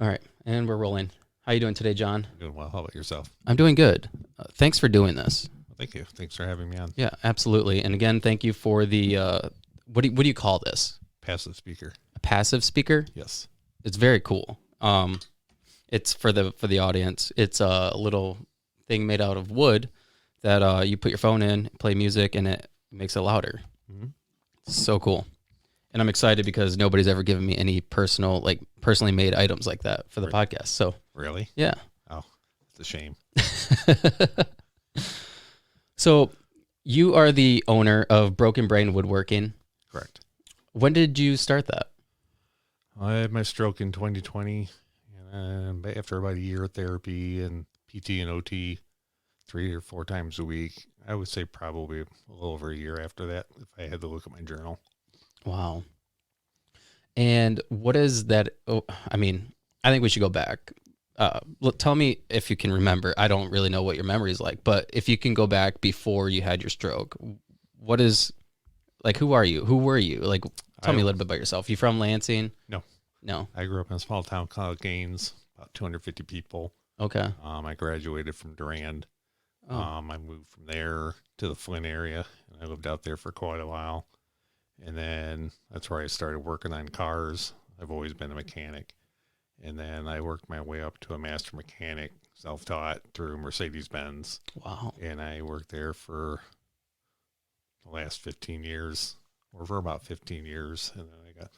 All right, and we're rolling. How you doing today, John? Doing well. How about yourself? I'm doing good. Thanks for doing this. Well, thank you. Thanks for having me on. Yeah, absolutely. And again, thank you for the what do you call this? Passive speaker. A passive speaker? Yes. It's very cool. It's for the audience. It's a little thing made out of wood that you put your phone in, play music, and it makes it louder. Mm-hmm. It's so cool. And I'm excited because nobody's ever given me any personally made items like that for the podcast. So Really? yeah. Oh, it's a shame. So you are the owner of Broken Brain Woodworking. Correct. When did you start that? I had my stroke in 2020, and after about a year of therapy and PT and OT 3 or 4 times a week, I would say probably a little over a year after that, if I had to look at my journal. Wow. And what is that? Oh, I mean, I think we should go back. Tell me if you can remember. I don't really know what your memory is like, but if you can go back before you had your stroke, what is, like, who are you? Who were you? Like, tell me a little bit about yourself. You from Lansing? No. No. I grew up in a small town called Gaines, about 250 people. Okay. I graduated from Durand. Oh. I moved from there to the Flint area, and I lived out there for quite a while. And then that's where I started working on cars. I've always been a mechanic. And then I worked my way up to a master mechanic, self-taught through Mercedes-Benz. Wow. And I worked there for the last 15 years, or for about 15 years. And then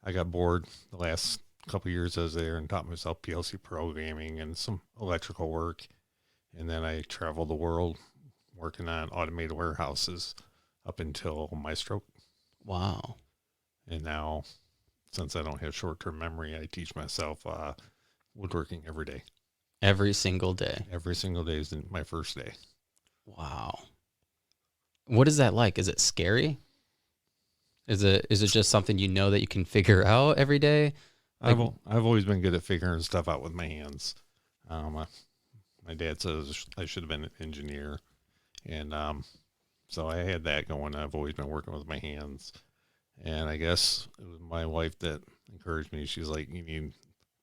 I got bored the last couple of years I was there and taught myself PLC programming and some electrical work. And then I traveled the world working on automated warehouses up until my stroke. Wow. And now, since I don't have short-term memory, I teach myself woodworking every day. Every single day. Every single day is my first day. Wow. What is that like? Is it scary? Is it just something you know that you can figure out every day? Like, I've always been good at figuring stuff out with my hands. My dad says I should have been an engineer, and so I had that going. I've always been working with my hands. And I guess it was my wife that encouraged me. She's like, you need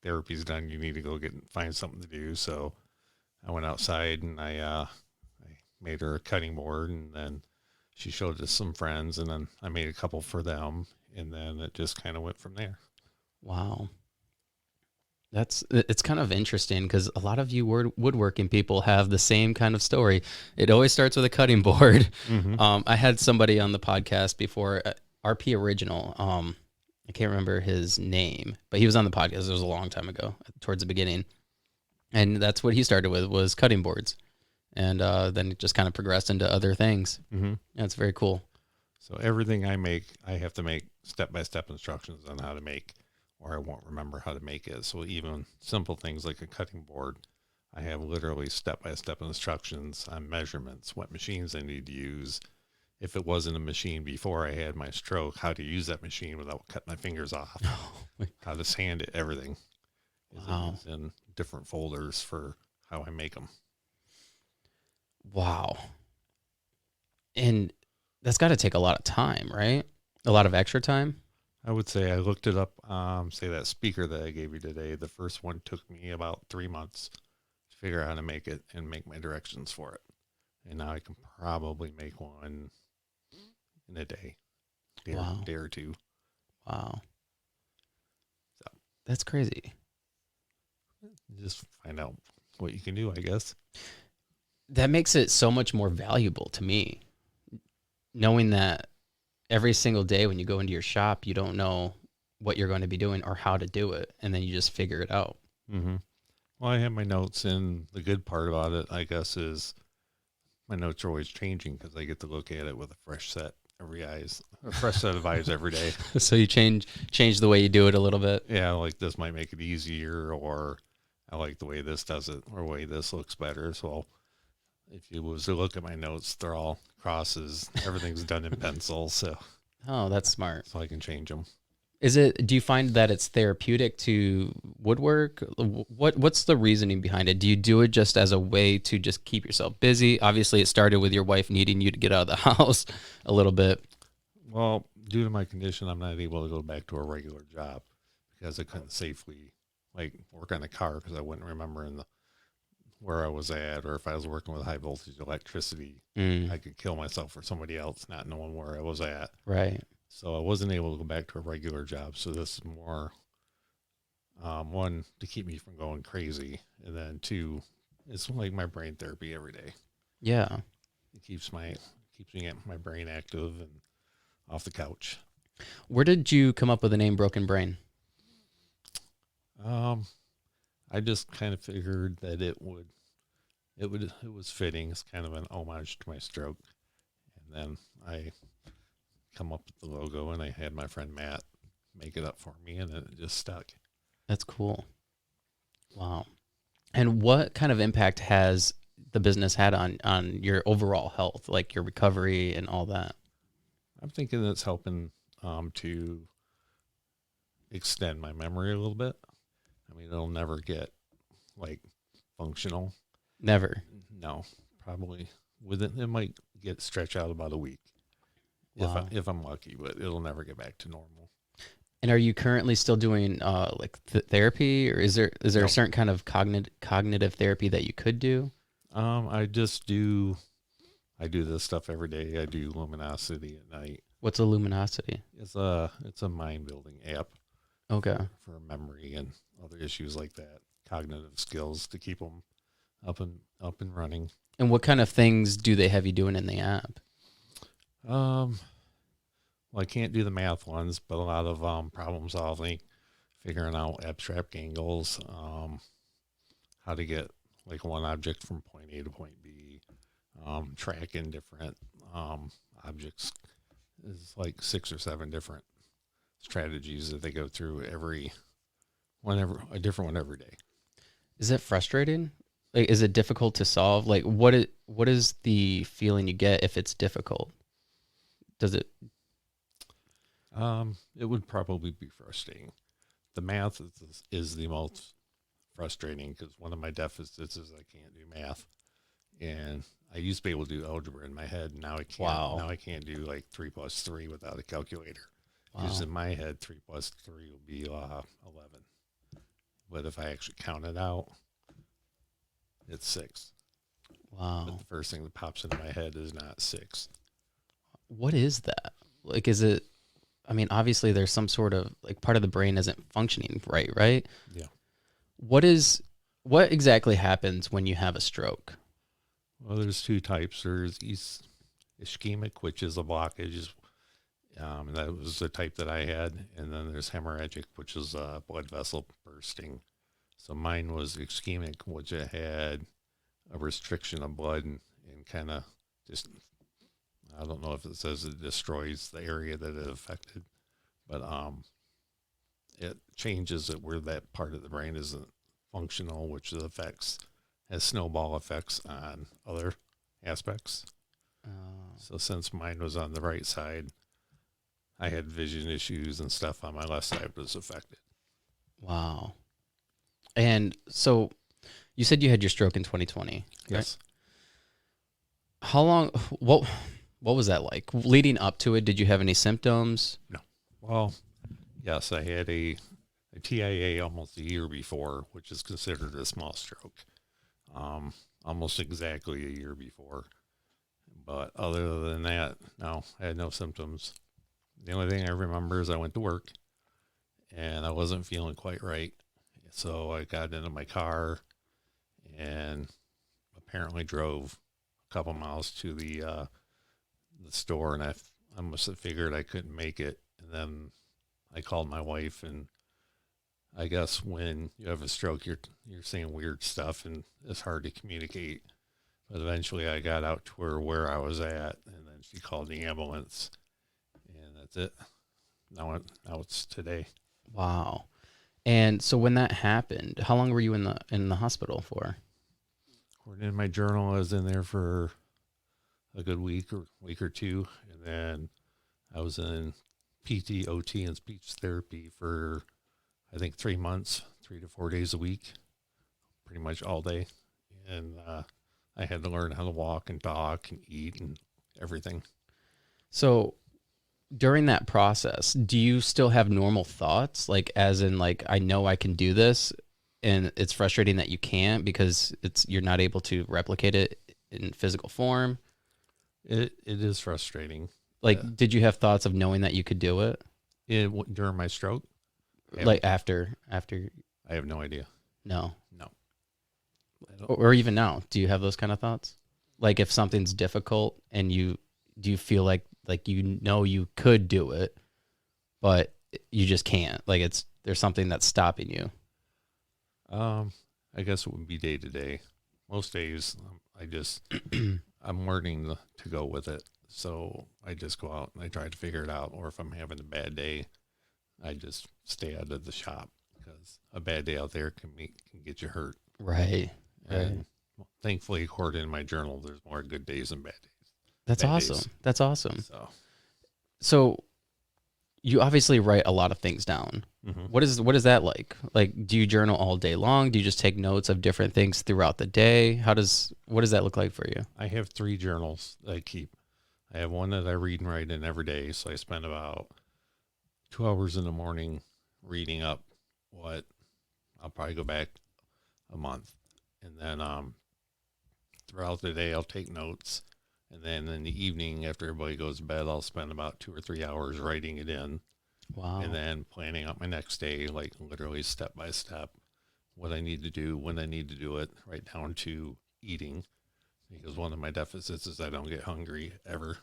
therapy's done. You need to go find something to do. So I went outside and I made her a cutting board, and then she showed it to some friends, and then I made a couple for them. And then it just kind of went from there. Wow. It's kind of interesting because a lot of you woodworking people have the same kind of story. It always starts with a cutting board. Mm-hmm. I had somebody on the podcast before, RP Original. I can't remember his name, but he was on the podcast. It was a long time ago, towards the beginning, and that's what he started with, was cutting boards, and then it just kind of progressed into other things. Mm-hmm. Yeah, it's very cool. So everything I make, I have to make step-by-step instructions on how to make, or I won't remember how to make it. So even simple things like a cutting board, I have literally step-by-step instructions on measurements, what machines I need to use. If it wasn't a machine before I had my stroke, how to use that machine without cutting my fingers off, how to sand it, everything. Wow. Is in different folders for how I make them. Wow. And that's got to take a lot of time, right? A lot of extra time? I would say I looked it up. Say that speaker that I gave you today, the first one took me about 3 months to figure out how to make it and make my directions for it. And now I can probably make one in a day, Wow. day or two. Wow. So That's crazy. just find out what you can do, I guess. That makes it so much more valuable to me, knowing that every single day when you go into your shop, you don't know what you're going to be doing or how to do it, and then you just figure it out. Mm-hmm. Well, I have my notes, and the good part about it, I guess, is my notes are always changing because I get to look at it with a fresh set of eyes every day. So you change the way you do it a little bit. Yeah, like this might make it easier, or I like the way this does it, or the way this looks better. So if you was to look at my notes, they're all crosses. Everything's done in pencil, so That's smart. I can change them. Do you find that it's therapeutic to woodwork? What's the reasoning behind it? Do you do it just as a way to just keep yourself busy? Obviously, it started with your wife needing you to get out of the house a little bit. Well, due to my condition, I'm not able to go back to a regular job because I couldn't safely like work on the car because I wouldn't remember where I was at, or if I was working with high voltage electricity, Mm, I could kill myself or somebody else not knowing where I was at. right. So I wasn't able to go back to a regular job. So this is more, one, to keep me from going crazy, and then two, it's like my brain therapy every day. Yeah. It keeps my brain active and off the couch. Where did you come up with the name Broken Brain? I just kind of figured that it was fitting. It's kind of an homage to my stroke. And then I come up with the logo, and I had my friend Matt make it up for me, and then it just stuck. That's cool. Wow. And what kind of impact has the business had on your overall health, like your recovery and all that? I'm thinking it's helping to extend my memory a little bit. I mean, it'll never get like functional. Never. No, probably it might get stretched out about a week Wow. if I'm lucky, but it'll never get back to normal. And are you currently still doing like therapy, or is there No. a certain kind of cognitive therapy that you could do? I do this stuff every day. I do luminosity at night. What's a luminosity? It's a mind building app Okay. for memory and other issues like that. Cognitive skills to keep them up and running. And what kind of things do they have you doing in the app? Well, I can't do the math ones, but a lot of problem solving, figuring out abstract angles, how to get like one object from point A to point B, tracking different objects. There's like 6 or 7 different strategies that they go through a different one every day. Is it frustrating? Like, is it difficult to solve? Like, what is the feeling you get if it's difficult? Does it? It would probably be frustrating. The math is the most frustrating because one of my deficits is I can't do math, and I used to be able to do algebra in my head. And now I can't. Wow. Now I can't do like 3 plus 3 without a calculator. Wow. Because in my head, 3 plus 3 will be 11. But if I actually count it out, it's 6. Wow. But the first thing that pops into my head is not 6. What is that? Like, is it? I mean, obviously, there's some sort of like part of the brain isn't functioning right? Yeah. What exactly happens when you have a stroke? Well, there's 2 types. There's ischemic, which is a blockage. That was the type that I had. And then there's hemorrhagic, which is a blood vessel bursting. So mine was ischemic, which it had a restriction of blood and kind of just, I don't know if it says it destroys the area that it affected, but it changes it where that part of the brain isn't functional, which has snowball effects on other aspects. So since mine was on the right side, I had vision issues and stuff on my left side was affected. Wow. And so you said you had your stroke in 2020. Yes. Right? How long, what was that like? Leading up to it, did you have any symptoms? No. Well, yes, I had a TIA almost a year before, which is considered a small stroke. Almost exactly a year before. But other than that, no, I had no symptoms. The only thing I remember is I went to work and I wasn't feeling quite right. So I got into my car and apparently drove a couple miles to the store, and I must have figured I couldn't make it. And then I called my wife, and I guess when you have a stroke, you're saying weird stuff and it's hard to communicate. But eventually I got out to her where I was at, and then she called the ambulance, and that's it. Now it's today. Wow. And so when that happened, how long were you in the hospital for? According to my journal, I was in there for a good week or 2, and then I was in PT, OT, and speech therapy for I think 3 months, 3 to 4 days a week, pretty much all day. And I had to learn how to walk and talk and eat and everything. So during that process, do you still have normal thoughts? Like, as in, like, I know I can do this, and it's frustrating that you can't because you're not able to replicate it in physical form. It is frustrating. Like, did you have thoughts of knowing that you could do it? During my stroke? Like after? I have no idea. No. No. Or even now, do you have those kind of thoughts? Like if something's difficult and do you feel like you could do it, but you just can't? Like there's something that's stopping you. I guess it would be day to day. Most days, I'm learning to go with it. So I just go out and I try to figure it out. Or if I'm having a bad day, I just stay out of the shop because a bad day out there can get you hurt. Right. And thankfully, according to my journal, there's more good days than bad days. That's awesome. Days. That's awesome. So you obviously write a lot of things down. Mm-hmm. What is that like? Like, do you journal all day long? Do you just take notes of different things throughout the day? What does that look like for you? I have 3 journals that I keep. I have one that I read and write in every day. So I spend about 2 hours in the morning reading up what I'll probably go back a month. And then throughout the day, I'll take notes. And then in the evening, after everybody goes to bed, I'll spend about 2 or 3 hours writing it in. Wow. And then planning out my next day, like literally step by step, what I need to do, when I need to do it, right down to eating. Because one of my deficits is I don't get hungry ever.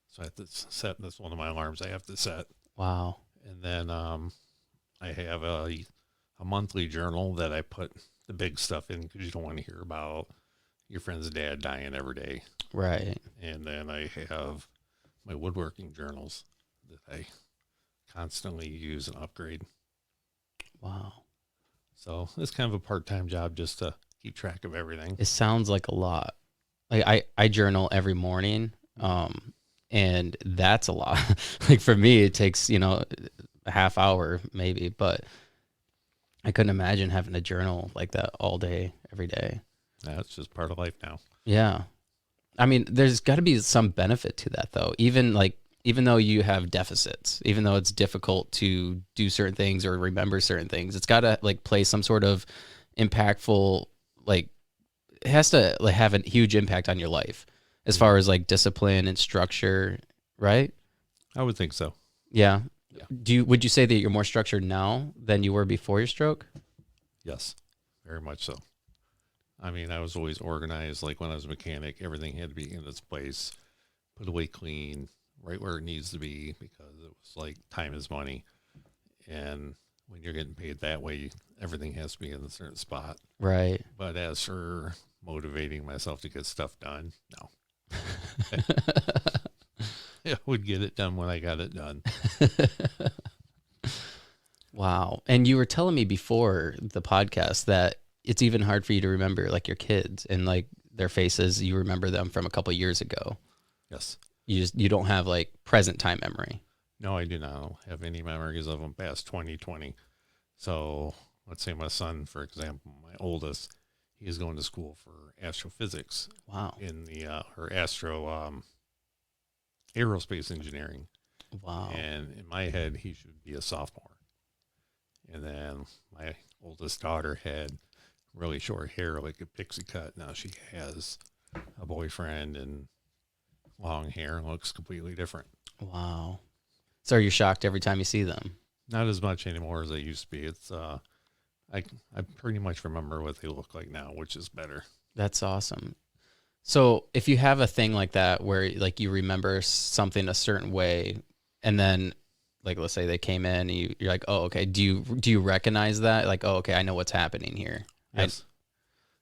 So I have to set, that's one of my alarms I have to set. Wow. And then I have a monthly journal that I put the big stuff in because you don't want to hear about your friend's dad dying every day. Right. And then I have my woodworking journals that I constantly use and upgrade. Wow. So it's kind of a part-time job just to keep track of everything. It sounds like a lot. Like I journal every morning. And that's a lot. Like for me, it takes, a half hour maybe, but I couldn't imagine having a journal like that all day, every day. That's just part of life now. Yeah. I mean, there's got to be some benefit to that though. Even though you have deficits, even though it's difficult to do certain things or remember certain things, it's got to like play some sort of impactful, like it has to like have a huge impact on your life as far as like discipline and structure, right? I would think so. Yeah. Would you say that you're more structured now than you were before your stroke? Yes, very much so. I mean, I was always organized. Like when I was a mechanic, everything had to be in its place, put away clean, right where it needs to be, because it was like time is money. And when you're getting paid that way, everything has to be in a certain spot. Right. But as for motivating myself to get stuff done, no. I would get it done when I got it done. Wow. And you were telling me before the podcast that it's even hard for you to remember like your kids and like their faces. You remember them from a couple of years ago. Yes. You don't have like present time memory. No, I do not have any memories of them past 2020. So let's say my son, for example, my oldest, he is going to school for astrophysics. Wow. In the aerospace engineering. Wow. And in my head, he should be a sophomore. And then my oldest daughter had really short hair, like a pixie cut. Now she has a boyfriend and long hair and looks completely different. Wow. So are you shocked every time you see them? Not as much anymore as they used to be. It's I pretty much remember what they look like now, which is better. That's awesome. So if you have a thing like that where like you remember something a certain way, and then like let's say they came in and you're like, oh okay, do you recognize that? Like, oh okay, I know what's happening here. Yes.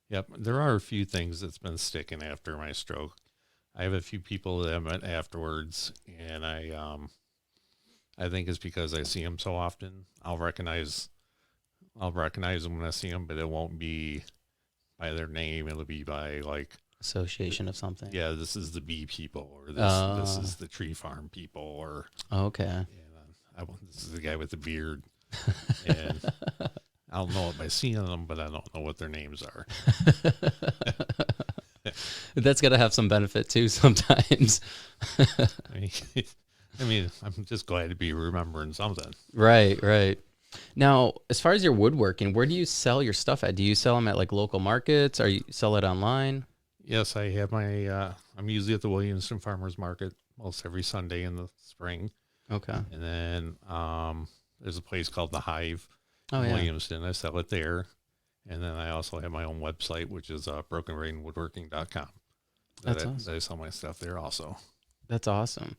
Yep. There are a few things that's been sticking after my stroke. I have a few people that I met afterwards, and I think it's because I see them so often. I'll recognize them when I see them, but it won't be by their name. It'll be by like association of something. Yeah, this is the bee people, or this is the tree farm people, or okay. This is the guy with the beard, and I'll know it by seeing them, but I don't know what their names are. That's got to have some benefit too sometimes. I mean, I'm just glad to be remembering something. Right. Now, as far as your woodworking, where do you sell your stuff at? Do you sell them at like local markets, or you sell it online? Yes, I have my. I'm usually at the Williamston Farmers Market most every Sunday in the spring, Okay. and then there's a place called the Hive Oh in yeah, Williamston. I sell it there, and then I also have my own website, which is brokenrainwoodworking.com. that's awesome. That I sell my stuff there also. That's awesome.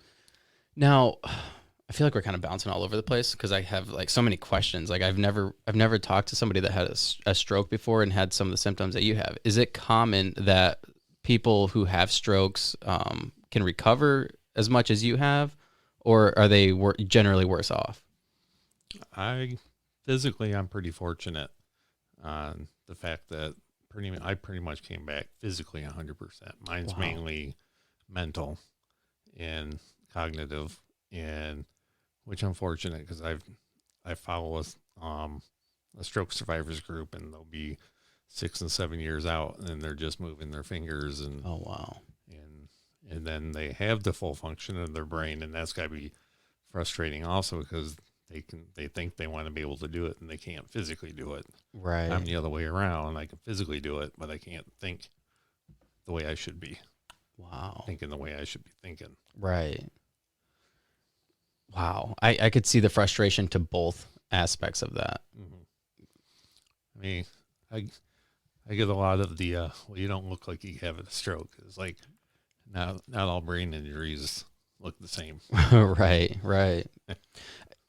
Now, I feel like we're kind of bouncing all over the place because I have like so many questions. Like I've never talked to somebody that had a stroke before and had some of the symptoms that you have. Is it common that people who have strokes can recover as much as you have, or are they generally worse off? I'm pretty fortunate on the fact that I pretty much came back physically 100%. Mine's Wow. mainly mental and cognitive, and which I'm fortunate because I follow a stroke survivors group, and they'll be 6 and 7 years out, and they're just moving their fingers, Oh wow. and then they have the full function of their brain, and that's got to be frustrating also because they think they want to be able to do it and they can't physically do it. Right. I'm the other way around. I can physically do it, but I can't think the way I should be Wow. thinking the way I should be thinking. Right. Wow. I could see the frustration to both aspects of that. I mean, I get a lot of the well, you don't look like you have a stroke. It's like not all brain injuries look the same. Right. Right.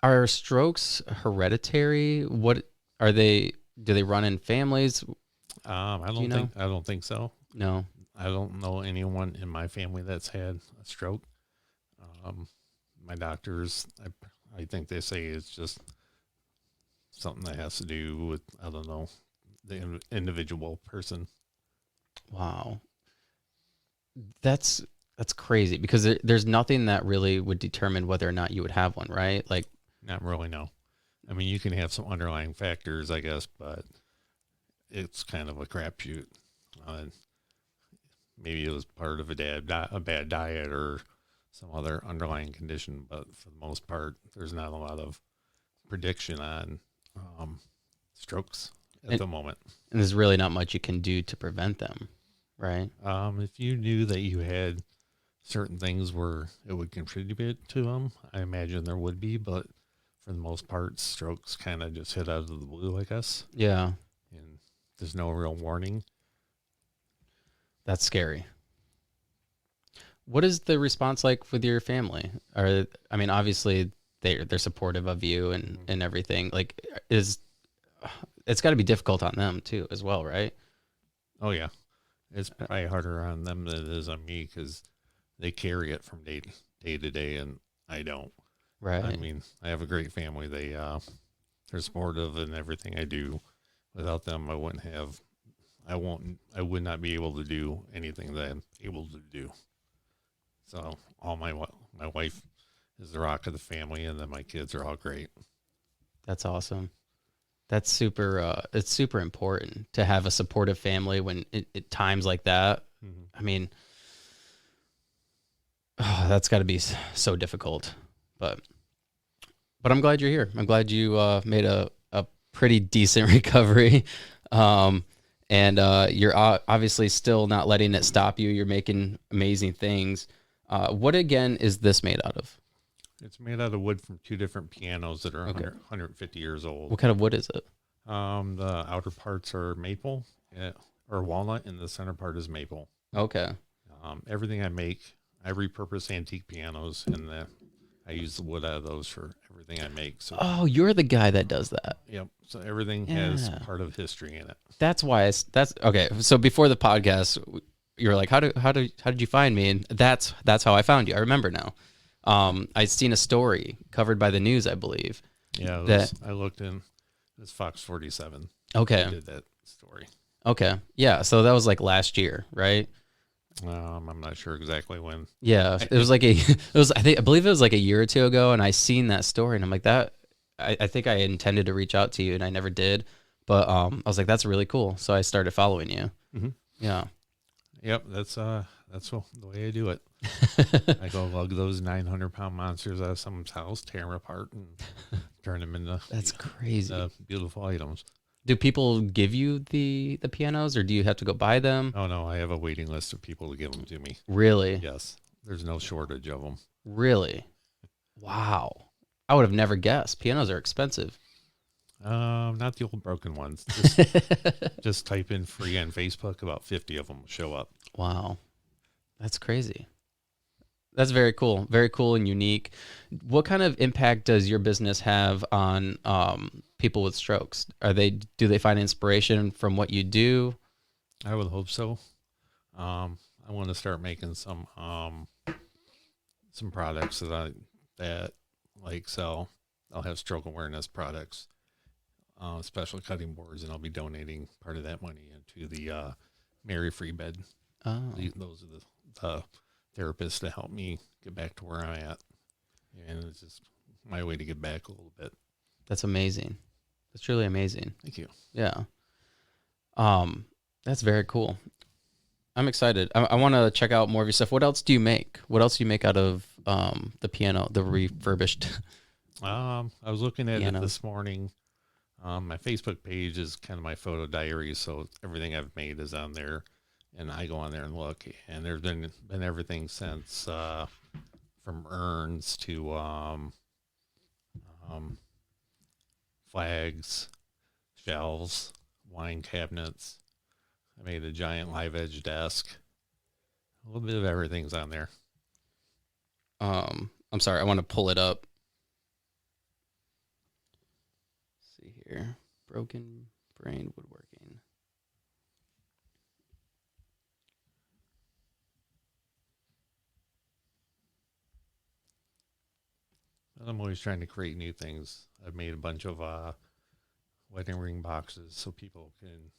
Are strokes hereditary? What are they? Do they run in families? I Do you know? don't think so. No. I don't know anyone in my family that's had a stroke. My doctors, I think they say it's just something that has to do with, I don't know, the individual person. Wow. That's crazy because there's nothing that really would determine whether or not you would have one, right? Like, Not really, no. I mean, you can have some underlying factors, I guess, but it's kind of a crapshoot. Maybe it was part of a bad diet or some other underlying condition, but for the most part, there's not a lot of prediction on strokes at the moment. and there's really not much you can do to prevent them, right? If you knew that you had certain things where it would contribute to them, I imagine there would be, but for the most part, strokes kind of just hit out of the blue, I guess, Yeah. and there's no real warning. That's scary. What is the response like with your family? I mean, obviously they're supportive of you and everything. Like, it's got to be difficult on them too, as well, right? Oh yeah, it's probably harder on them than it is on me because they carry it from day to day, and I don't. Right. I mean, I have a great family. They're supportive in everything I do. Without them, I would not be able to do anything that I'm able to do. So my wife is the rock of the family, and then my kids are all great. That's awesome. That's super. It's super important to have a supportive family when it times like that. Mm-hmm. I mean, that's got to be so difficult. But I'm glad you're here. I'm glad you made a pretty decent recovery. And you're obviously still not letting it stop you. You're making amazing things. What again is this made out of? It's made out of wood from two different pianos that are 150 years old. What kind of wood is it? The outer parts are maple or walnut, and the center part is maple. Okay. Everything I make, I repurpose antique pianos, and I use the wood out of those for everything I make. So, you're the guy that does that. yep. So everything has part of history in it. That's why that's okay. So before the podcast, you were like, how did you find me? And that's how I found you. I remember now. I'd seen a story covered by the news, I believe. Yeah, I looked in. It's Fox 47. Okay. I did that story. Okay. Yeah. So that was like last year, right? I'm not sure exactly when. Yeah. It was like I believe it was like a year or two ago, and I seen that story, and I'm like, I think I intended to reach out to you, and I never did. But I was like, that's really cool. So I started following you. Mm-hmm. Yeah. Yep, that's That's the way I do it. I go lug those 900-pound monsters out of someone's house, tear them apart, and turn them into That's crazy. beautiful items. Do people give you the pianos, or do you have to go buy them? Oh, no, I have a waiting list of people to give them to me. Really? Yes. There's no shortage of them. Really? Wow. I would have never guessed. Pianos are expensive. Not the old broken ones. Just type in free on Facebook. About 50 of them will show up. Wow. That's crazy. That's very cool. Very cool and unique. What kind of impact does your business have on people with strokes? Do they find inspiration from what you do? I would hope so. I want to start making some products that like sell. I'll have stroke awareness products, special cutting boards, and I'll be donating part of that money into the Mary Free Bed. Oh. Those are the therapists to help me get back to where I'm at, and it's just my way to give back a little bit. That's amazing. That's really amazing. Thank you. Yeah. That's very cool. I'm excited. I want to check out more of your stuff. What else do you make? What else do you make out of the piano, the refurbished? I was looking at piano? it this morning. My Facebook page is kind of my photo diary, so everything I've made is on there, and I go on there and look. And there's been everything since from urns to flags, shelves, wine cabinets. I made a giant live edge desk. A little bit of everything's on there. I'm sorry. I want to pull it up. Let's see here. Broken brain woodworking. I'm always trying to create new things. I've made a bunch of wedding ring boxes so people can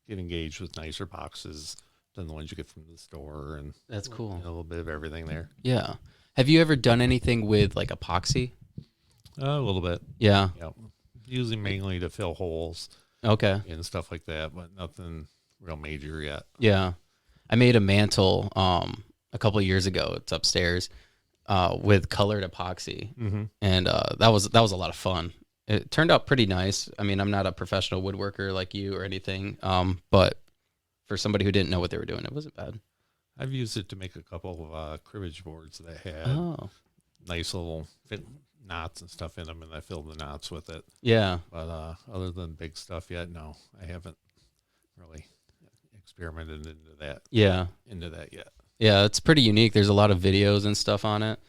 get engaged with nicer boxes than the ones you get from the store. And That's cool. a little bit of everything there. Yeah. Have you ever done anything with like epoxy? A little bit. Yeah. Yep. Usually mainly to fill holes Okay. and stuff like that, but nothing real major yet. Yeah. I made a mantle a couple of years ago. It's upstairs with colored epoxy. Mm-hmm. And that was a lot of fun. It turned out pretty nice. I mean, I'm not a professional woodworker like you or anything, but for somebody who didn't know what they were doing, it wasn't bad. I've used it to make a couple of cribbage boards that had nice little knots and stuff in them, and I filled the knots with it. Yeah. But other than big stuff yet, no, I haven't really experimented into that. Yeah. Yet. Yeah, it's pretty unique. There's a lot of videos and stuff on it.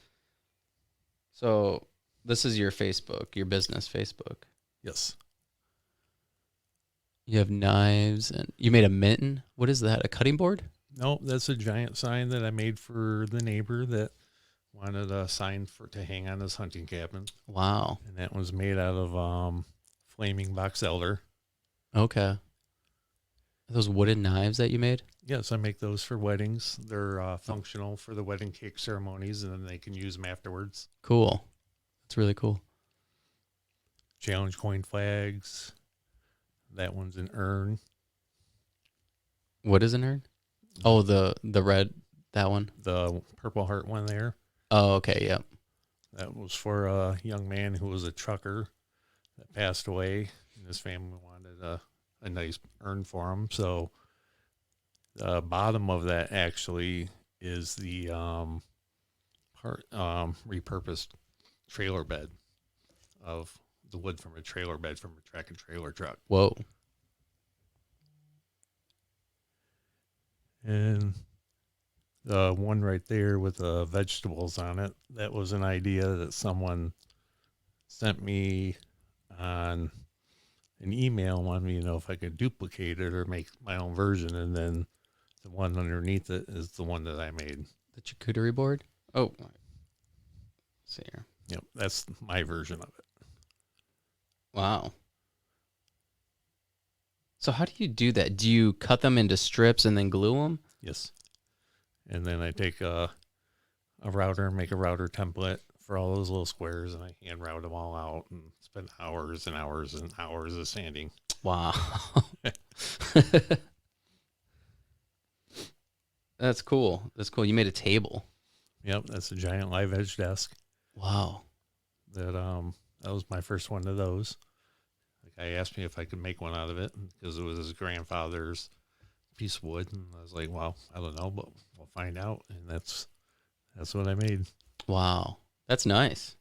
So this is your Facebook, your business Facebook. Yes. You have knives, and you made a mitten. What is that? A cutting board? No, that's a giant sign that I made for the neighbor that wanted a sign to hang on his hunting cabin. Wow. And that was made out of flaming box elder. Okay. Are those wooden knives that you made? Yes, I make those for weddings. They're functional for the wedding cake ceremonies, and then they can use them afterwards. Cool. That's really cool. Challenge coin flags. That one's an urn. What is an urn? Oh, the red, that one? The Purple Heart one there. Oh, okay, yep. That was for a young man who was a trucker that passed away, and his family wanted a nice urn for him. So the bottom of that actually is the repurposed trailer bed of the wood from a trailer bed from a track and trailer truck. Whoa. And the one right there with the vegetables on it, that was an idea that someone sent me on an email, wanted me to know if I could duplicate it or make my own version. And then the one underneath it is the one that I made. The charcuterie board? Oh. Let's see here. Yep, that's my version of it. Wow. So how do you do that? Do you cut them into strips and then glue them? Yes. And then I take a router and make a router template for all those little squares, and I hand route them all out and spend hours and hours and hours of sanding. Wow. That's cool. That's cool. You made a table. Yep, that's a giant live edge desk. Wow. That was my first one of those. Like, I asked me if I could make one out of it because it was his grandfather's piece of wood, and I was like, well, I don't know, but we'll find out. And that's what I made. Wow. That's nice.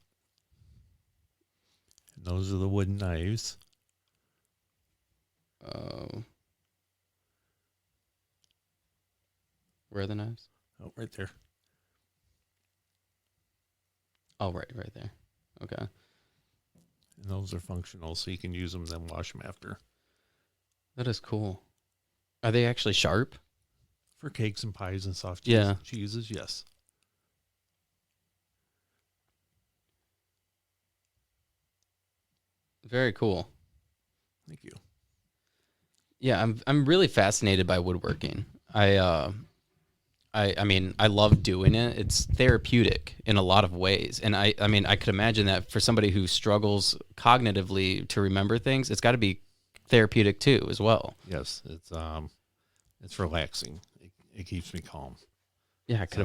And those are the wooden knives. Where are the knives? Oh, right there. Oh, right there. Okay. And those are functional, so you can use them, then wash them after. That is cool. Are they actually sharp? For cakes and pies and soft cheeses, yes. Very cool. Thank you. Yeah, I'm really fascinated by woodworking. I mean, I love doing it. It's therapeutic in a lot of ways. And I mean, I could imagine that for somebody who struggles cognitively to remember things, it's got to be therapeutic too, as well. Yes, it's relaxing. It keeps me calm. Yeah, I could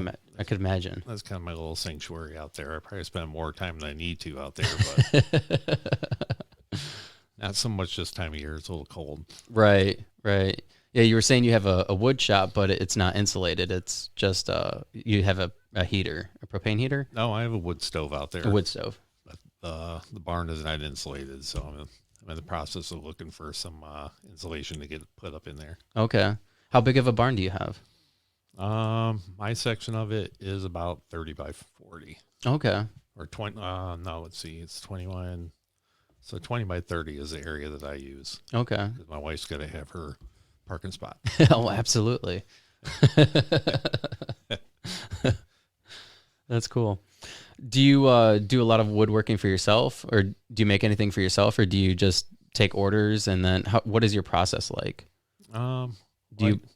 imagine. That's kind of my little sanctuary out there. I probably spend more time than I need to out there, but not so much this time of year. It's a little cold. Right. Yeah, you were saying you have a wood shop, but it's not insulated. It's just you have a heater, a propane heater? No, I have a wood stove out there. A wood stove. But the barn is not insulated, so I'm in the process of looking for some insulation to get put up in there. Okay. How big of a barn do you have? My section of it is about 30 by 40. Okay. Or 20. No, let's see. It's 21. So 20 by 30 is the area that I use. Okay. 'Cause my wife's got to have her parking spot. Oh, absolutely. That's cool. Do you do a lot of woodworking for yourself, or do you make anything for yourself, or do you just take orders and then what is your process like? Do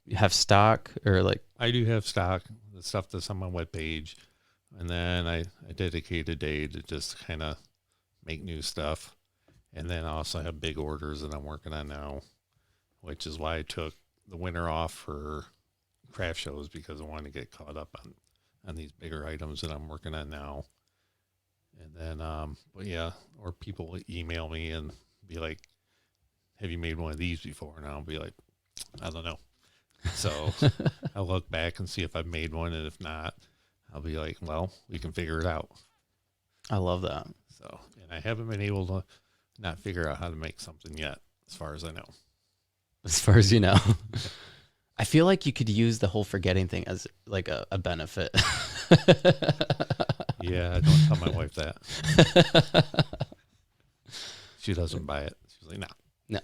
you have stock or like? I do have stock, the stuff that's on my webpage, and then I dedicate a day to just kind of make new stuff. And then I also have big orders that I'm working on now, which is why I took the winter off for craft shows, because I wanted to get caught up on these bigger items that I'm working on now. And then, but yeah, or people will email me and be like, have you made one of these before? And I'll be like, I don't know. So I'll look back and see if I've made one. And if not, I'll be like, well, we can figure it out. I love that. So, and I haven't been able to not figure out how to make something yet, as far as I know. As far as you know. I feel like you could use the whole forgetting thing as like a benefit. Yeah, don't tell my wife that. She doesn't buy it. She's like, no.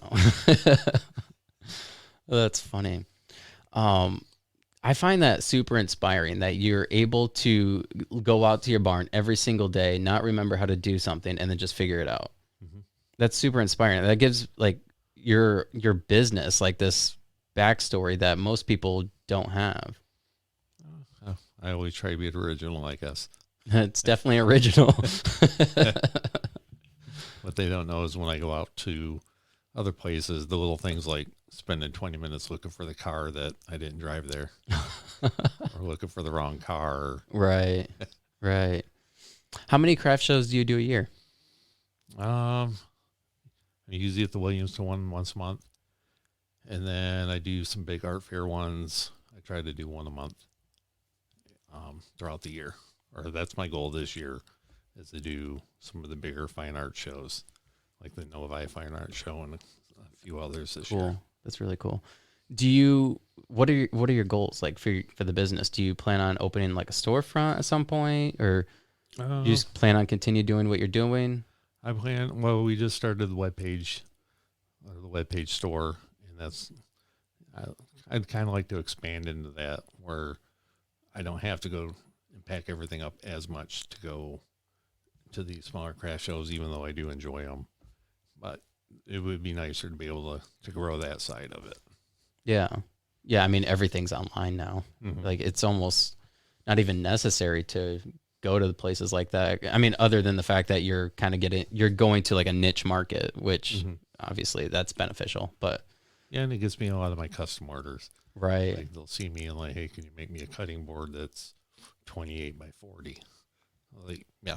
That's funny. I find that super inspiring that you're able to go out to your barn every single day, not remember how to do something, and then just figure it out. Mm-hmm. That's super inspiring. That gives like your business like this backstory that most people don't have. I always try to be original, I guess. It's definitely original. What they don't know is when I go out to other places, the little things like spending 20 minutes looking for the car that I didn't drive there, or looking for the wrong car. Right. How many craft shows do you do a year? I'm usually at the Williamston one once a month, and then I do some big art fair ones. I try to do one a month throughout the year, or that's my goal this year, is to do some of the bigger fine art shows, like the Novi Fine Art Show and a few others this year. That's really cool. What are your goals like for the business? Do you plan on opening like a storefront at some point, or you just plan on continue doing what you're doing? We just started the webpage, or the webpage store, and that's, I'd kind of like to expand into that, where I don't have to go and pack everything up as much to go to these smaller craft shows, even though I do enjoy them. But it would be nicer to be able to grow that side of it. Yeah. I mean, everything's online now. Mm-hmm. Like, it's almost not even necessary to go to the places like that. I mean, other than the fact that you're going to like a niche market, which obviously that's beneficial. But Yeah, and it gets me a lot of my custom orders. Right. Like they'll see me and like, hey, can you make me a cutting board that's 28 by 40? I'm like, yeah.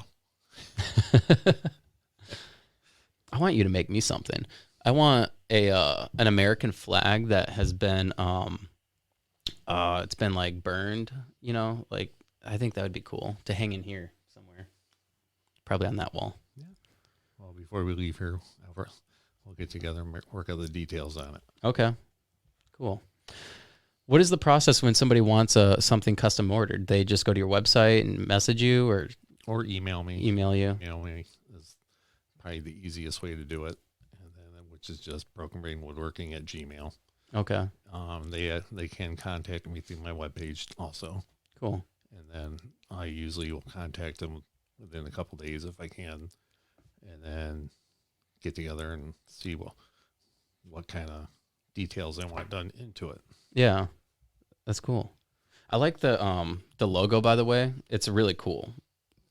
I want you to make me something. I want an American flag that has been it's been like burned, you know, like I think that would be cool to hang in here somewhere. Probably on that wall. Yeah. Well, before we leave here, we'll get together and work out the details on it. Okay. Cool. What is the process when somebody wants something custom ordered? They just go to your website and message you or email me. Email you. Email me is probably the easiest way to do it. And then which is just brokenbrainwoodworking@gmail.com. Okay. They can contact me through my webpage also. Cool. And then I usually will contact them within a couple days if I can, and then get together and see what kind of details I want done into it. Yeah, that's cool. I like the logo, by the way. It's really cool.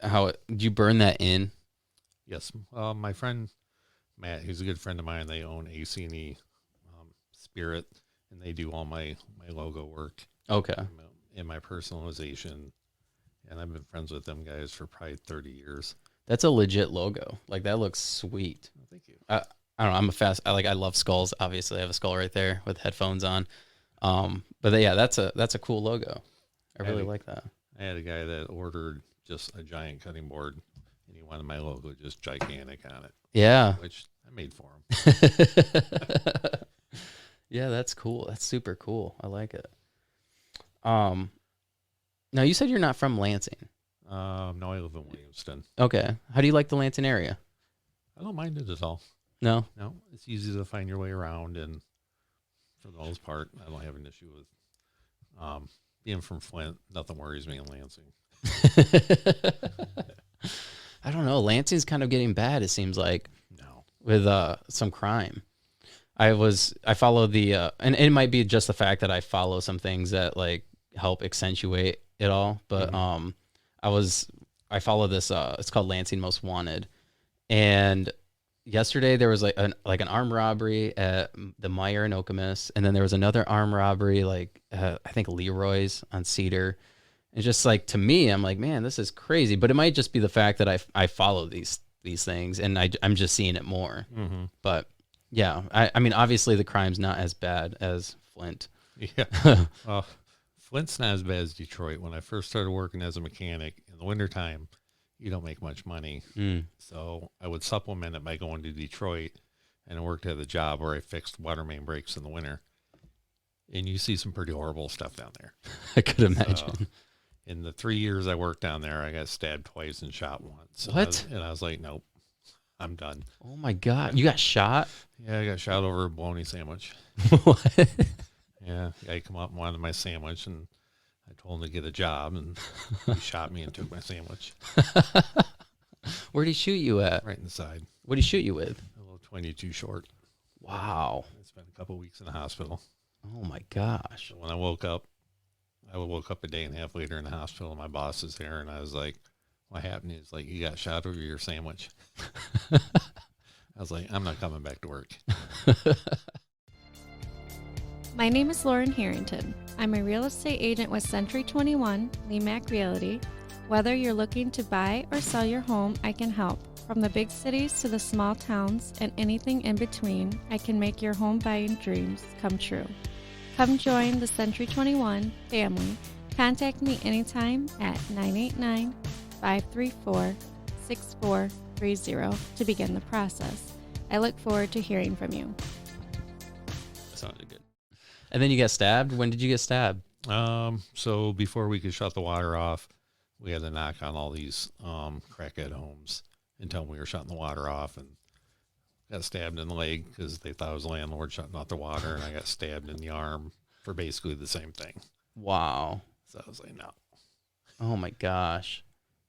Did you burn that in? Yes. My friend Matt, who's a good friend of mine, they own AC&E Spirit, and they do all my logo work. Okay. And my personalization, and I've been friends with them guys for probably 30 years. That's a legit logo. Like that looks sweet. Oh, thank you. I don't know. I love skulls. Obviously, I have a skull right there with headphones on. But yeah, that's a cool logo. I really like that. I had a guy that ordered just a giant cutting board, and he wanted my logo just gigantic on it. Yeah. Which I made for him. Yeah, that's cool. That's super cool. I like it. Now you said you're not from Lansing. No, I live in Williamston. Okay. How do you like the Lansing area? I don't mind it at all. No? No, it's easy to find your way around, and for the most part, I don't have an issue with being from Flint. Nothing worries me in Lansing. I don't know. Lansing's kind of getting bad, it seems like. No. With some crime. I follow and it might be just the fact that I follow some things that like help accentuate it all. But I follow this. It's called Lansing Most Wanted, and yesterday there was like an armed robbery at the Meyer in Okemos, and then there was another armed robbery I think Leroy's on Cedar. And just like to me, I'm like, man, this is crazy. But it might just be the fact that I follow these things, and I'm just seeing it more. Mm-hmm. But yeah, I mean, obviously the crime's not as bad as Flint. Yeah. Well, Flint's not as bad as Detroit. When I first started working as a mechanic in the wintertime, you don't make much money. So I would supplement it by going to Detroit, and I worked at a job where I fixed water main breaks in the winter. And you see some pretty horrible stuff down there. I could imagine. So, in the 3 years I worked down there, I got stabbed twice and shot once. What? And I was like, nope, I'm done. Oh my God. You got shot? Yeah, I got shot over a bologna sandwich. What? Yeah, guy come up and wanted my sandwich, and I told him to get a job, and he shot me and took my sandwich. Where'd he shoot you at? Right in the side. What'd he shoot you with? A little 22 short. Wow. I spent a couple of weeks in the hospital. Oh my gosh. So when I woke up a day and a half later in the hospital, and my boss is there, and I was like, what happened? He's like, you got shot over your sandwich. I was like, I'm not coming back to work. My name is Lauren Harrington. I'm a real estate agent with Century 21, Lemac Realty. Whether you're looking to buy or sell your home, I can help. From the big cities to the small towns and anything in between, I can make your home buying dreams come true. Come join the Century 21 family. Contact me anytime at 989-534-6430 to begin the process. I look forward to hearing from you. That sounded good. And then you got stabbed? When did you get stabbed? So before we could shut the water off, we had to knock on all these crackhead homes and tell them we were shutting the water off, and got stabbed in the leg because they thought I was the landlord shutting off the water, and I got stabbed in the arm for basically the same thing. Wow. So I was like, no. Oh my gosh.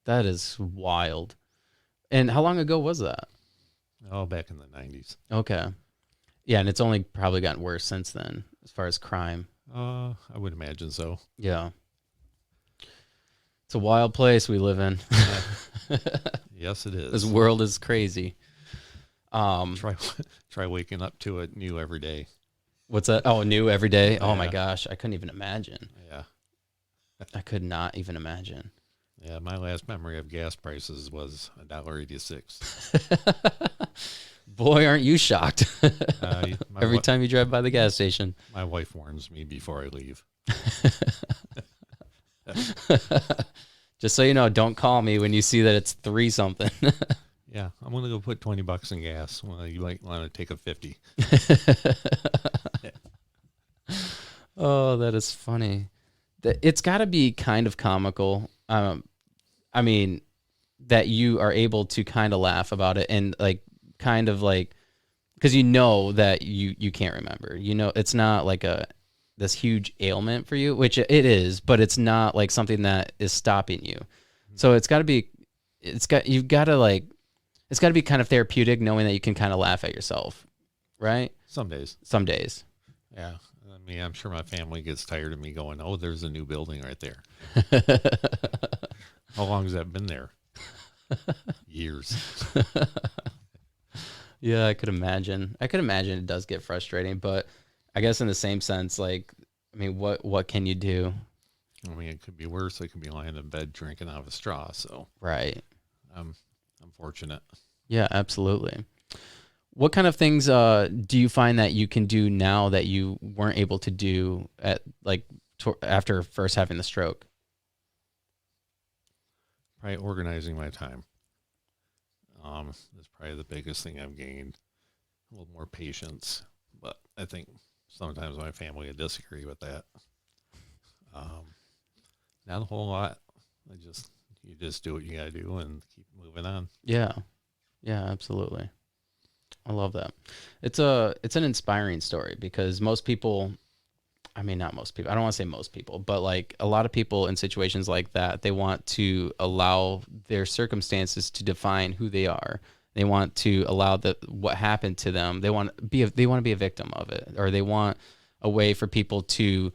That is wild. And how long ago was that? Oh, back in the 90s. Okay. Yeah, and it's only probably gotten worse since then as far as crime. I would imagine so. Yeah. It's a wild place we live in. Yes, it is. This world is crazy. Try waking up to it new every day. What's that? Oh, new every day. Oh my Yeah. gosh, I couldn't even imagine. Yeah. I could not even imagine. Yeah, my last memory of gas prices was $1.86. Boy, aren't you shocked My, every time you drive by the gas station. my wife warns me before I leave. Just so you know, don't call me when you see that it's 3 something. Yeah, I'm gonna go put $20 in gas. Well, you might want to take a 50. Oh, that is funny. It's got to be kind of comical. I mean, that you are able to kind of laugh about it and like kind of like, because you know that you can't remember. You know, it's not like this huge ailment for you, which it is, but it's not like something that is stopping you. So it's got to be, it's got to be kind of therapeutic knowing that you can kind of laugh at yourself, right? Some days. Some days. Yeah. I mean, I'm sure my family gets tired of me going, oh, there's a new building right there. How long has that been there? Years. Yeah, I could imagine. It does get frustrating, but I guess in the same sense, like, I mean, what can you do? I mean, it could be worse. I could be lying in bed drinking out of a straw. So Right. I'm fortunate. Yeah, absolutely. What kind of things do you find that you can do now that you weren't able to do at like after first having the stroke? Probably organizing my time. That's probably the biggest thing I've gained. A little more patience, but I think sometimes my family would disagree with that. Not a whole lot. You just do what you gotta do and keep moving on. Yeah. Yeah, absolutely. I love that. It's an inspiring story because most people, I mean, not most people, I don't want to say most people, but like a lot of people in situations like that, they want to allow their circumstances to define who they are. They want to allow what happened to them. They want to be a victim of it, or they want a way for people to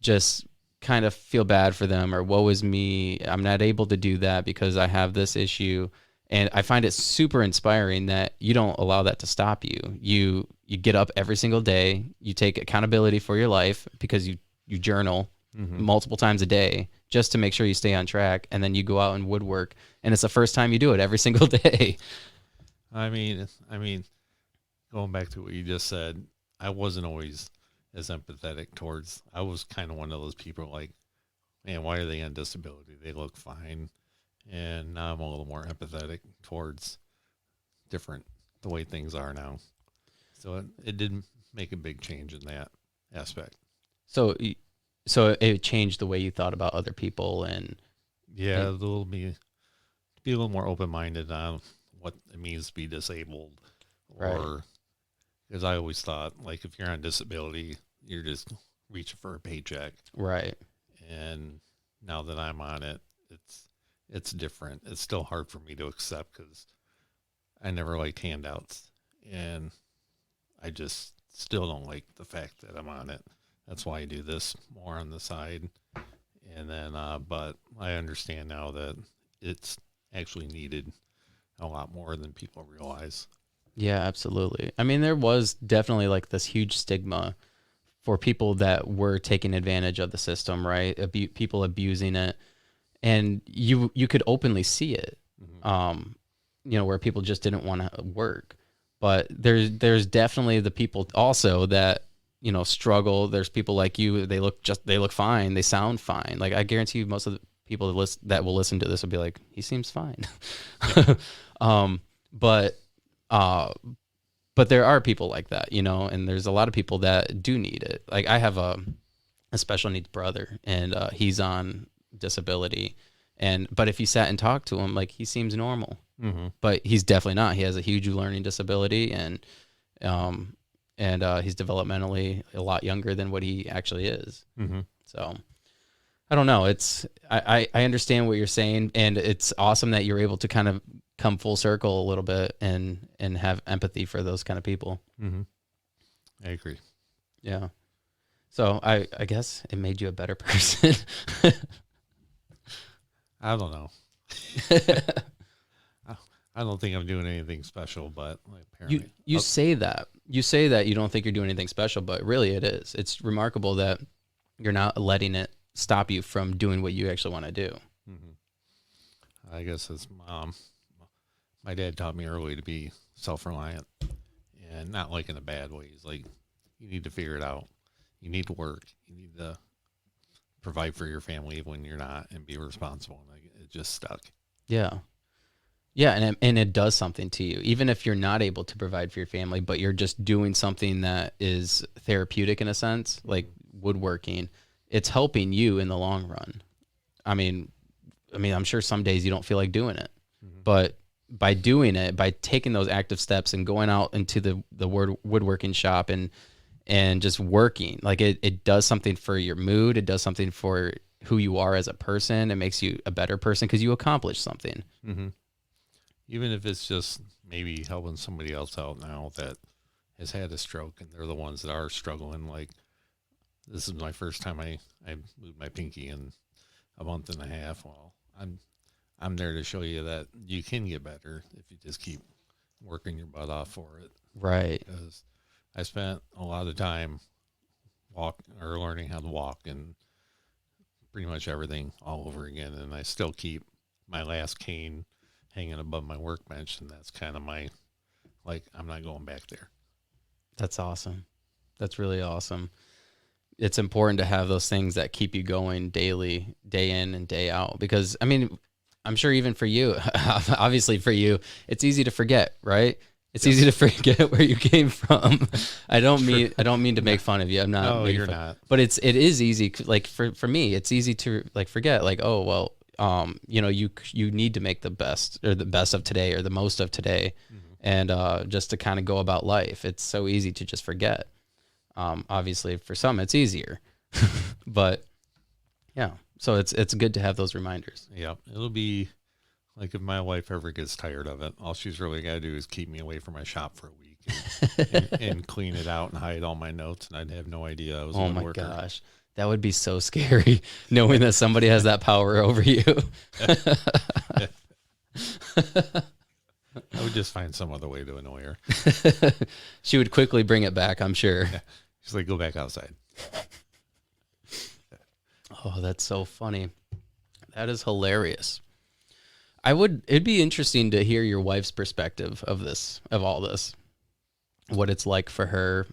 just kind of feel bad for them, or woe is me, I'm not able to do that because I have this issue. And I find it super inspiring that you don't allow that to stop you. You get up every single day. You take accountability for your life because you journal multiple times a day just to make sure you stay on track. And then you go out and woodwork, and it's the first time you do it every single day. I mean, going back to what you just said, I wasn't always as empathetic towards. I was kind of one of those people like, man, why are they on disability? They look fine. And now I'm a little more empathetic towards the way things are now. So it did make a big change in that aspect. So it changed the way you thought about other people, and yeah, there'll be a little more open-minded on what it means to be disabled. Or because I always thought, like, if you're on disability, you're just reaching for a paycheck. Right. And now that I'm on it, it's different. It's still hard for me to accept because I never liked handouts, and I just still don't like the fact that I'm on it. That's why I do this more on the side. And then, but I understand now that it's actually needed a lot more than people realize. Yeah, absolutely. I mean, there was definitely like this huge stigma for people that were taking advantage of the system, right? People abusing it. And you could openly see it, where people just didn't want to work. But there's definitely the people also that, struggle. There's people like you. They look fine. They sound fine. Like I guarantee you, most of the people that will listen to this will be like, he seems fine. But there are people like that, and there's a lot of people that do need it. Like I have a special needs brother, and he's on disability, but if you sat and talked to him, like he seems normal, but he's definitely not. He has a huge learning disability, and he's developmentally a lot younger than what he actually is. So I don't know. I understand what you're saying, and it's awesome that you're able to kind of come full circle a little bit and have empathy for those kind of people. I agree. Yeah. So I guess it made you a better person. I don't know. I don't think I'm doing anything special, but like, You apparently, you say that. You say that you don't think you're doing anything special, but really it is. It's remarkable that you're not letting it stop you from doing what you actually want to do. I guess it's my dad taught me early to be self-reliant, and not like in a bad way. He's like, you need to figure it out. You need to work. You need to provide for your family when you're not, and be responsible. And it just stuck. Yeah. Yeah, and it does something to you, even if you're not able to provide for your family, but you're just doing something that is therapeutic in a sense, like woodworking. It's helping you in the long run. I mean, I'm sure some days you don't feel like doing it, but by doing it, by taking those active steps and going out into the woodworking shop and just working, like it does something for your mood. It does something for who you are as a person. It makes you a better person because you accomplished something. Mm-hmm. Even if it's just maybe helping somebody else out now that has had a stroke, and they're the ones that are struggling. Like, this is my first time I moved my pinky in a month and a half. Well, I'm there to show you that you can get better if you just keep working your butt off for it. Right. Because I spent a lot of time learning how to walk and pretty much everything all over again, and I still keep my last cane hanging above my workbench, and that's kind of my, like, I'm not going back there. That's awesome. That's really awesome. It's important to have those things that keep you going daily, day in and day out, because I mean, I'm sure even for you, obviously for you, it's easy to forget, right? It's easy to forget where you came from. I don't mean to make fun of you. I'm not. No, you're not. But it is easy. Like for me, it's easy to like forget. Like, oh well, you need to make the best of today or the most of today, and just to kind of go about life. It's so easy to just forget. Obviously, for some, it's easier, but yeah. So it's good to have those reminders. Yeah, it'll be like if my wife ever gets tired of it, all she's really got to do is keep me away from my shop for a week and clean it out and hide all my notes, and I'd have no idea I was a woodworker. Oh my gosh. That would be so scary, knowing that somebody has that power over you. I would just find some other way to annoy her. She would quickly bring it back, I'm sure. Yeah. She's like, go back outside. Oh, that's so funny. That is hilarious. It'd be interesting to hear your wife's perspective of all this, what it's like for her.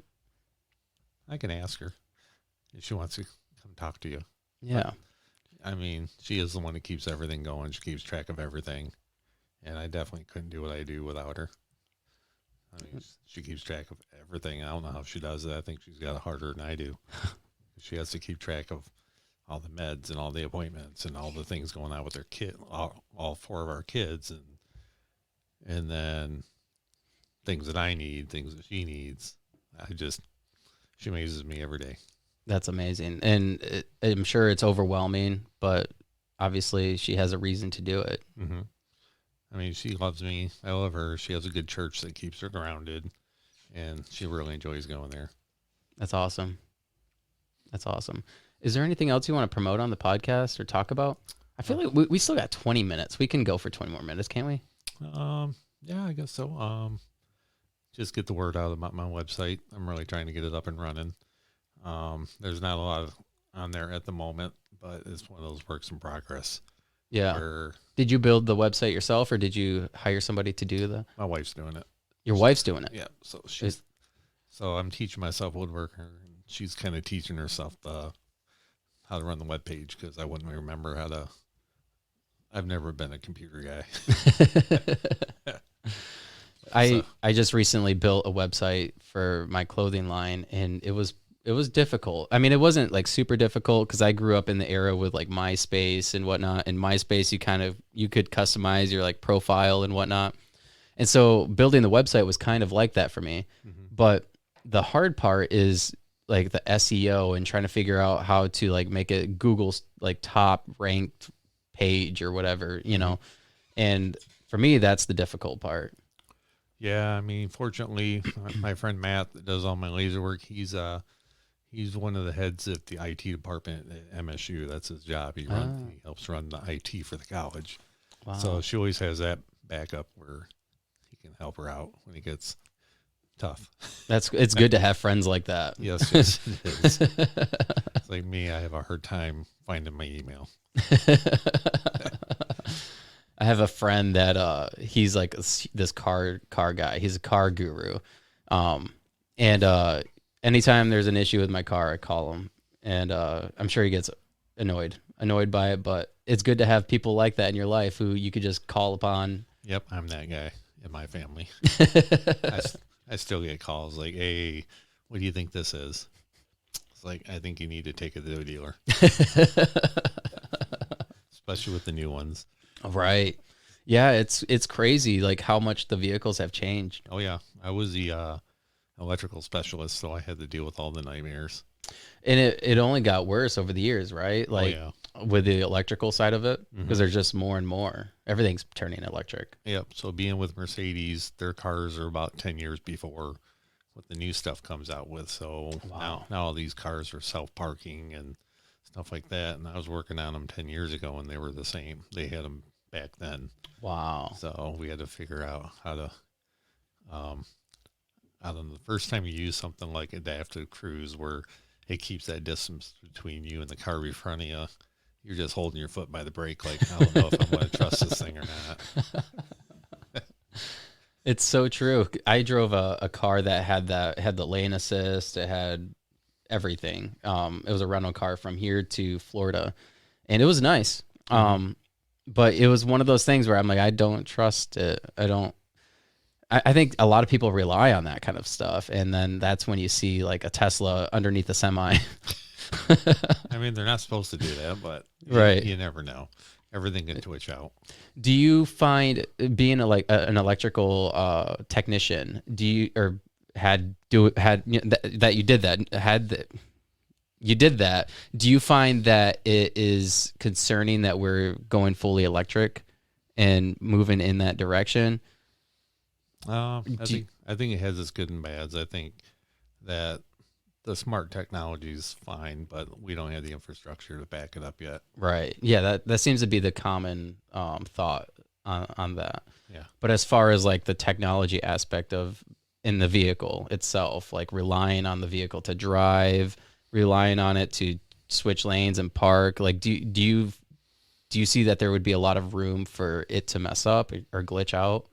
I can ask her if she wants to come talk to you. Yeah. But, I mean, she is the one that keeps everything going. She keeps track of everything. And I definitely couldn't do what I do without her. I mean, she keeps track of everything. I don't know how she does it. I think she's got it harder than I do. She has to keep track of all the meds and all the appointments and all the things going on with her kid, all four of our kids, and then things that I need, things that she needs. She amazes me every day. That's amazing. And I'm sure it's overwhelming, but obviously she has a reason to do it. Mm-hmm. I mean, she loves me. I love her. She has a good church that keeps her grounded, and she really enjoys going there. That's awesome. That's awesome. Is there anything else you want to promote on the podcast or talk about? I feel like we still got 20 minutes. We can go for 20 more minutes, can't we? Yeah, I guess so. Just get the word out about my website. I'm really trying to get it up and running. There's not a lot on there at the moment, but it's one of those works in progress. Yeah. Did you build the website yourself, or did you hire somebody to do the? My wife's doing it. Your wife's doing it. Yeah. So I'm teaching myself woodworker, and she's kind of teaching herself how to run the web page, because I wouldn't remember how to. I've never been a computer guy. I just recently built a website for my clothing line, and it was difficult. I mean, it wasn't like super difficult because I grew up in the era with like MySpace and whatnot. And MySpace, you could customize your like profile and whatnot. And so building the website was kind of like that for me. Mm-hmm. But the hard part is like the SEO and trying to figure out how to like make it Google's like top ranked page or whatever, and for me, that's the difficult part. Yeah. I mean, fortunately, my friend Matt that does all my laser work, he's one of the heads at the IT department at MSU. That's his job. He helps run the IT for the college. Wow. So she always has that backup where he can help her out when it gets tough. It's good to have friends like that. Yes, yes, it is. It's like me, I have a hard time finding my email. I have a friend that he's like this car guy. He's a car guru. And anytime there's an issue with my car, I call him, and I'm sure he gets annoyed by it, but it's good to have people like that in your life who you could just call upon. Yep, I'm that guy in my family. I still get calls like, "Hey, what do you think this is?" It's like, I think you need to take it to a dealer, especially with the new ones. Right. Yeah, it's crazy like how much the vehicles have changed. Oh yeah, I was the electrical specialist, so I had to deal with all the nightmares. And it only got worse over the years, right? Like with the electrical side of it, because there's just more and more. Everything's turning electric. Yep. So being with Mercedes, their cars are about 10 years before what the new stuff comes out with. So now all these cars are self-parking and stuff like that. And I was working on them 10 years ago, and they were the same. They had them back then. Wow. So we had to figure out how to, I don't know, the first time you use something like adaptive cruise where it keeps that distance between you and the car in front of you, you're just holding your foot by the brake. Like, I don't know if I'm going to trust this thing or not. It's so true. I drove a car that had the lane assist. It had everything. It was a rental car from here to Florida, and it was nice. But it was one of those things where I'm like, I don't trust it. I think a lot of people rely on that kind of stuff, and then that's when you see like a Tesla underneath a semi. I mean, they're not supposed to do that, but you never know. Everything can twitch out. Do you find being an electrical technician? Do you that you did that? You did that. Do you find that it is concerning that we're going fully electric and moving in that direction? I think it has its good and bads. I think that the smart technology is fine, but we don't have the infrastructure to back it up yet. Right. Yeah, that seems to be the common thought on that. Yeah. But as far as like the technology aspect of in the vehicle itself, like relying on the vehicle to drive, relying on it to switch lanes and park, like do you see that there would be a lot of room for it to mess up or glitch out?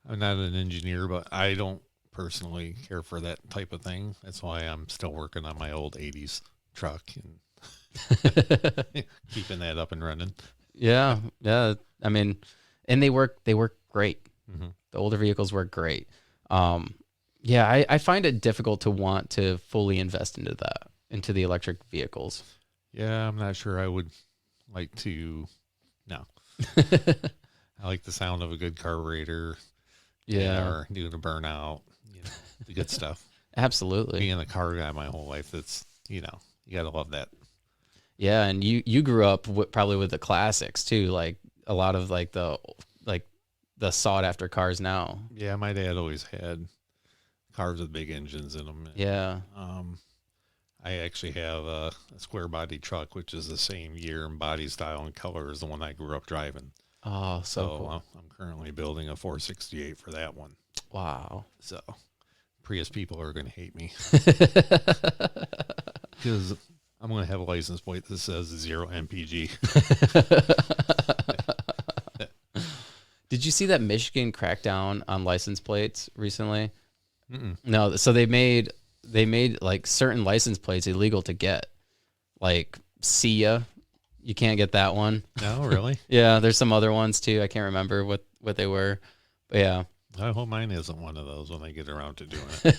I'm not an engineer, but I don't personally care for that type of thing. That's why I'm still working on my old 80s truck and keeping that up and running. Yeah. I mean, and they work great. Mm-hmm. The older vehicles work great. Yeah, I find it difficult to want to fully invest into the electric vehicles. Yeah, I'm not sure I would like to. No. I like the sound of a good carburetor. Yeah. Or doing a burnout, the good stuff. Absolutely. Being a car guy my whole life, that's, you got to love that. Yeah, and you grew up probably with the classics too, like a lot of like the sought after cars now. Yeah, my dad always had cars with big engines in them. Yeah. I actually have a square body truck, which is the same year and body style and color as the one I grew up driving. Oh, so cool. I'm currently building a 468 for that one. Wow. So Prius people are going to hate me because I'm going to have a license plate that says 0 MPG. Did you see that Michigan crackdown on license plates recently? Mm-mm. No. So they made like certain license plates illegal to get, like see ya. You can't get that one. No, really? Yeah, there's some other ones too. I can't remember what they were. But yeah. I hope mine isn't one of those when I get around to doing it.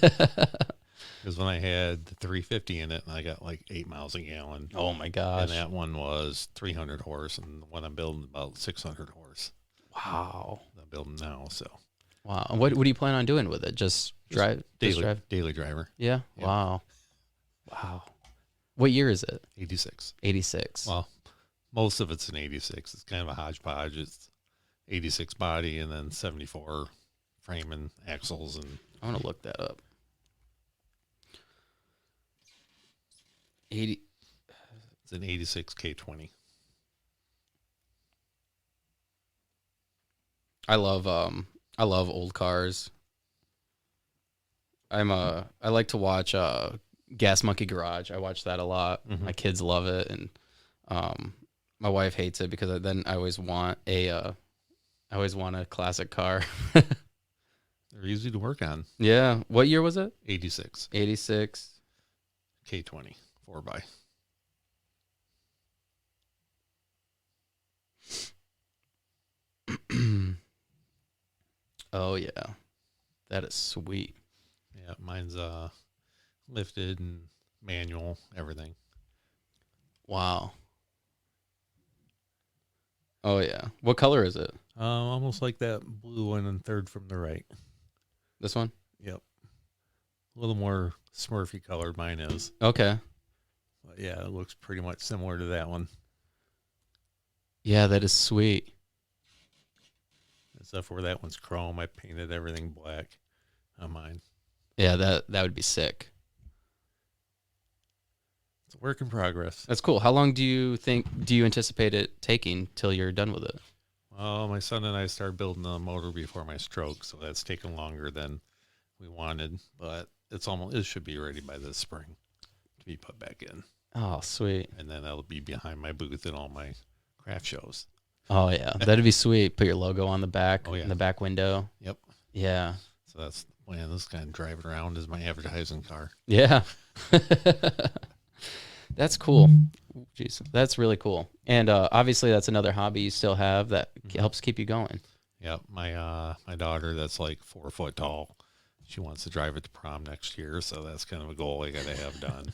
Because when I had the 350 in it, and I got like 8 miles a gallon. Oh my gosh. And that one was 300 horse, and the one I'm building about 600 horse. Wow. I'm building now, so. Wow. And what do you plan on doing with it? Just drive? Daily driver. Yeah? Yep. Wow. What year is it? 86. 86. Well, most of it's an 86. It's kind of a hodgepodge. It's 86 body and then 74 frame and axles. And I want to look that up. 80. It's an 86 K20. I love old cars. I like to watch Gas Monkey Garage. I watch that a lot. Mhm. My kids love it, and my wife hates it because I always want a classic car. They're easy to work on. Yeah. What year was it? 86 86. K20 4x. Oh yeah, that is sweet. Yeah, mine's lifted and manual, everything. Wow. Oh yeah. What color is it? Almost like that blue one and third from the right. This one? Yep. A little more Smurfy colored mine is. Okay. But yeah, it looks pretty much similar to that one. Yeah, that is sweet. Except for that one's chrome. I painted everything black on mine. Yeah, that would be sick. It's a work in progress. That's cool. How long do you anticipate it taking till you're done with it? Well, my son and I started building the motor before my stroke, so that's taken longer than we wanted. But it should be ready by this spring to be put back in. Oh, sweet. And then that'll be behind my booth in all my craft shows. Oh yeah, that'd be sweet. Put your logo on the back, Oh, yeah. in the back window. Yep. Yeah. So that's the plan. This guy driving around is my advertising car. Yeah. That's cool. Jeez, that's really cool. And obviously, that's another hobby you still have that helps keep you going. Yep. My daughter, that's like 4 foot tall. She wants to drive it to prom next year, so that's kind of a goal I got to have done.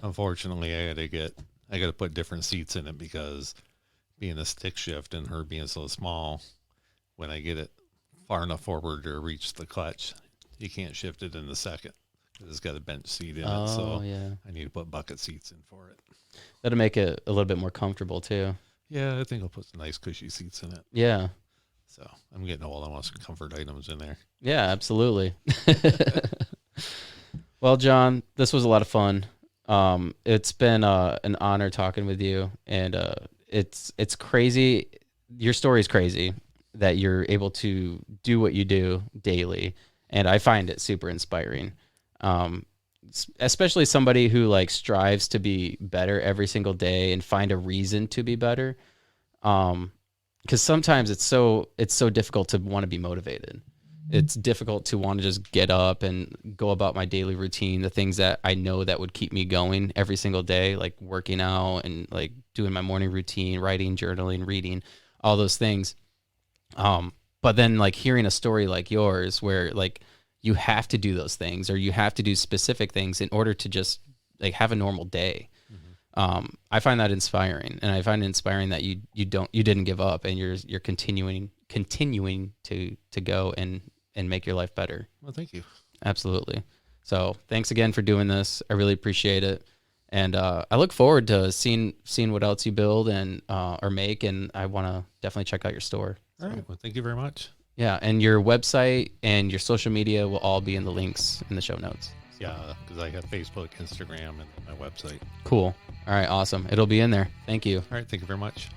Unfortunately, I got to put different seats in it because being a stick shift and her being so small, when I get it far enough forward to reach the clutch, you can't shift it in the second. It's got a bench seat in it, so yeah. I need to put bucket seats in for it. That'll make it a little bit more comfortable too. Yeah, I think I'll put some nice cushy seats in it. Yeah. So I'm getting old. I want some comfort items in there. Yeah, absolutely. Well, John, this was a lot of fun. It's been an honor talking with you, and it's crazy. Your story is crazy that you're able to do what you do daily, and I find it super inspiring. Especially somebody who like strives to be better every single day and find a reason to be better. Because sometimes it's so difficult to want to be motivated. It's difficult to want to just get up and go about my daily routine, the things that I know that would keep me going every single day, like working out and like doing my morning routine, writing, journaling, reading, all those things. But then like hearing a story like yours where like you have to do those things or you have to do specific things in order to just like have a normal day. I find that inspiring, and I find it inspiring that you didn't give up and you're continuing to go and make your life better. Well, thank you. Absolutely. So thanks again for doing this. I really appreciate it. And I look forward to seeing what else you build and or make, and I want to definitely check out your store. All right. Well, thank you very much. Yeah, and your website and your social media will all be in the links in the show notes. Yeah, because I have Facebook, Instagram, and my website. Cool. All right, awesome. It'll be in there. Thank you. All right. Thank you very much.